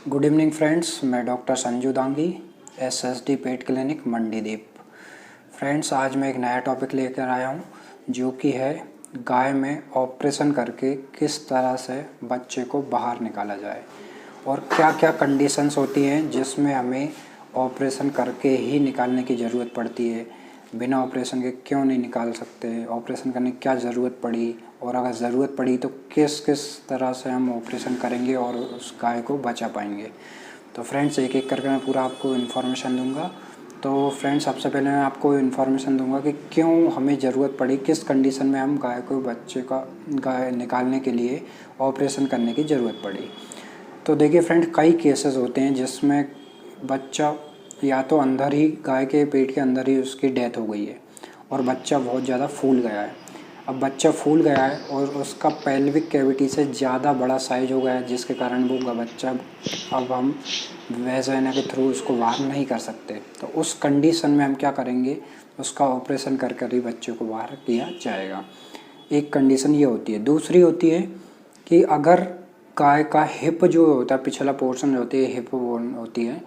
Good evening friends, मैं doctor Sanju Dangi, SSD pet clinic Mandideep. Friends, आज मैं एक नया टॉपिक लेकर आया हूं, जो कि है गाय में ऑपरेशन करके किस तरह से बच्चे को बाहर निकाला जाए और क्या क्या कंडीशंस होती हैं जिसमें हमें ऑपरेशन करके ही निकालने की ज़रूरत पड़ती है। बिना ऑपरेशन के क्यों नहीं निकाल सकते, ऑपरेशन करने की क्या ज़रूरत पड़ी और अगर ज़रूरत पड़ी तो किस किस तरह से हम ऑपरेशन करेंगे और उस गाय को बचा पाएंगे। तो फ्रेंड्स, एक एक करके मैं पूरा आपको इन्फॉर्मेशन दूंगा। तो फ्रेंड्स, सबसे पहले मैं आपको इन्फॉर्मेशन दूंगा कि क्यों हमें ज़रूरत पड़ी, किस कंडीशन में हम गाय को बच्चे का गाय निकालने के लिए ऑपरेशन करने की ज़रूरत पड़ी। तो देखिए फ्रेंड, कई केसेस होते हैं जिसमें बच्चा या तो अंदर ही, गाय के पेट के अंदर ही उसकी डेथ हो गई है और बच्चा बहुत ज़्यादा फूल गया है। अब बच्चा फूल गया है और उसका पेल्विक कैविटी से ज़्यादा बड़ा साइज हो गया है, जिसके कारण वो बच्चा अब हम वैजाइना के थ्रू उसको बाहर नहीं कर सकते। तो उस कंडीशन में हम क्या करेंगे, उसका ऑपरेशन कर कर ही बच्चे को बाहर किया जाएगा। एक कंडीशन ये होती है। दूसरी होती है कि अगर गाय का हिप जो होता है, पिछला पोर्शन जो होती है, हिप बोन होती है,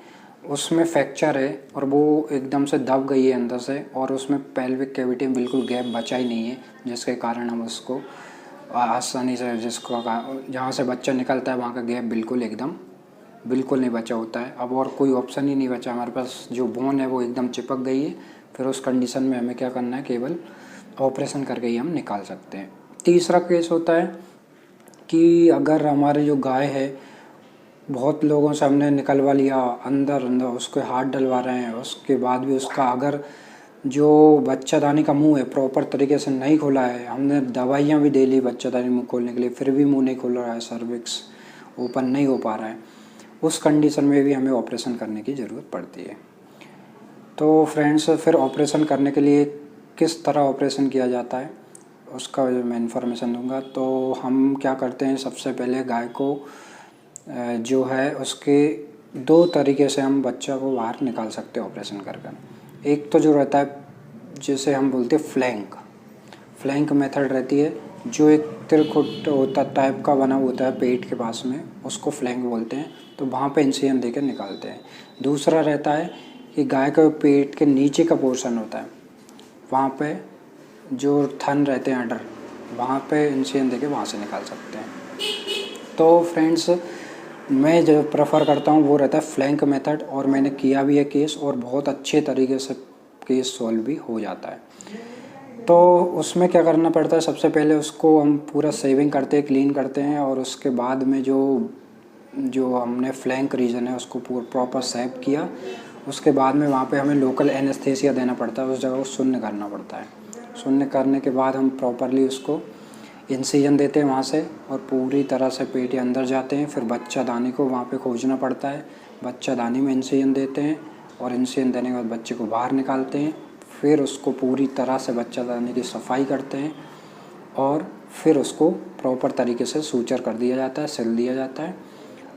उसमें फ्रैक्चर है और वो एकदम से दब गई है अंदर से और उसमें पेल्विक कैविटी में बिल्कुल गैप बचा ही नहीं है, जिसके कारण हम उसको आसानी से, जिसको जहाँ से बच्चा निकलता है वहाँ का गैप बिल्कुल नहीं बचा होता है। अब और कोई ऑप्शन ही नहीं बचा हमारे पास, जो बोन है वो एकदम चिपक गई है। फिर उस कंडीशन में हमें क्या करना है, केवल ऑपरेशन करके ही हम निकाल सकते हैं। तीसरा केस होता है कि अगर हमारी जो गाय है, बहुत लोगों से हमने निकलवा लिया, अंदर उसके हाथ डलवा रहे हैं, उसके बाद भी उसका अगर जो बच्चादानी का मुंह है प्रॉपर तरीके से नहीं खोला है, हमने दवाइयाँ भी दे ली बच्चादानी मुंह खोलने के लिए, फिर भी मुंह नहीं खोल रहा है, सर्विक्स ओपन नहीं हो पा रहा है, उस कंडीशन में भी हमें ऑपरेशन करने की ज़रूरत पड़ती है। तो फ्रेंड्स, फिर ऑपरेशन करने के लिए किस तरह ऑपरेशन किया जाता है उसका मैं इन्फॉर्मेशन दूंगा। तो हम क्या करते हैं, सबसे पहले गाय को जो है उसके दो तरीके से हम बच्चा को बाहर निकाल सकते हैं ऑपरेशन कर कर। एक तो जो रहता है, जिसे हम बोलते हैं फ्लैंक मेथड रहती है, जो एक तिरकुट होता टाइप का बना होता है पेट के पास में, उसको फ्लैंक बोलते हैं। तो वहाँ पे इंसिजन देकर निकालते हैं। दूसरा रहता है कि गाय के पेट के नीचे का पोर्शन होता है, वहाँ पे जो थन रहते हैं अडर, वहाँ पे इंसिजन देके वहाँ से निकाल सकते हैं। तो फ्रेंड्स, मैं जो प्रेफर करता हूँ वो रहता है फ्लैंक मेथड, और मैंने किया भी है केस, और बहुत अच्छे तरीके से केस सॉल्व भी हो जाता है। तो उसमें क्या करना पड़ता है, सबसे पहले उसको हम पूरा सेविंग करते हैं, क्लीन करते हैं, और उसके बाद में जो हमने फ्लैंक रीजन है उसको पूरा प्रॉपर सेव किया। उसके बाद में वहाँ पे हमें लोकल एनेस्थेसिया देना पड़ता है, उस जगह को शून्य करना पड़ता है। शून्य करने के बाद हम प्रॉपरली उसको इंसिजन देते हैं वहाँ से, और पूरी तरह से पेट अंदर जाते हैं। फिर बच्चादानी को वहाँ पे खोजना पड़ता है, बच्चादानी में इंसिजन देते हैं, और इंसिजन देने के बाद बच्चे को बाहर निकालते हैं। फिर उसको पूरी तरह से बच्चादानी की सफाई करते हैं, और फिर उसको प्रॉपर तरीके से सूचर कर दिया जाता है, सिल दिया जाता है।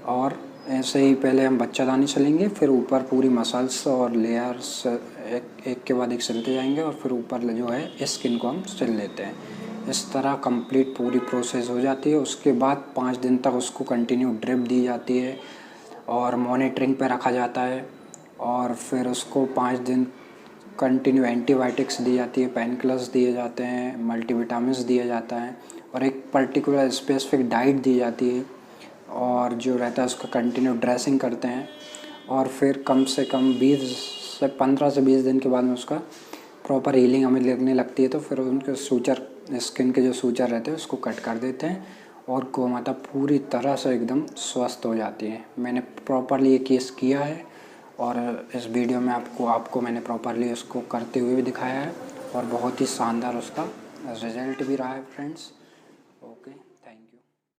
और ऐसे ही पहले हम बच्चादानी सिलेंगे, फिर ऊपर पूरी मसल्स और लेयर्स एक के बाद एक सिलते जाएंगे, और फिर ऊपर जो है स्किन को हम सिल लेते हैं। इस तरह कंप्लीट पूरी प्रोसेस हो जाती है। उसके बाद 5 दिन तक उसको कंटिन्यू ड्रिप दी जाती है और मॉनिटरिंग पे रखा जाता है, और फिर उसको 5 दिन कंटिन्यू एंटीबायोटिक्स दी जाती है, पेन किलर्स दिए जाते हैं, मल्टीविटामिन्स दिया जाता है, और एक पर्टिकुलर स्पेसिफिक डाइट दी जाती है, और जो रहता है उसका कंटिन्यू ड्रेसिंग करते हैं। और फिर कम से कम 15 से 20 दिन के बाद में उसका प्रॉपर हीलिंग हमें लगने लगती है। तो फिर उनके सूचर, स्किन के जो सूचर रहते हैं उसको कट कर देते हैं, और गौ माता पूरी तरह से एकदम स्वस्थ हो जाती है। मैंने प्रॉपरली ये केस किया है, और इस वीडियो में आपको मैंने प्रॉपरली उसको करते हुए भी दिखाया है, और बहुत ही शानदार उसका रिजल्ट भी रहा है फ्रेंड्स।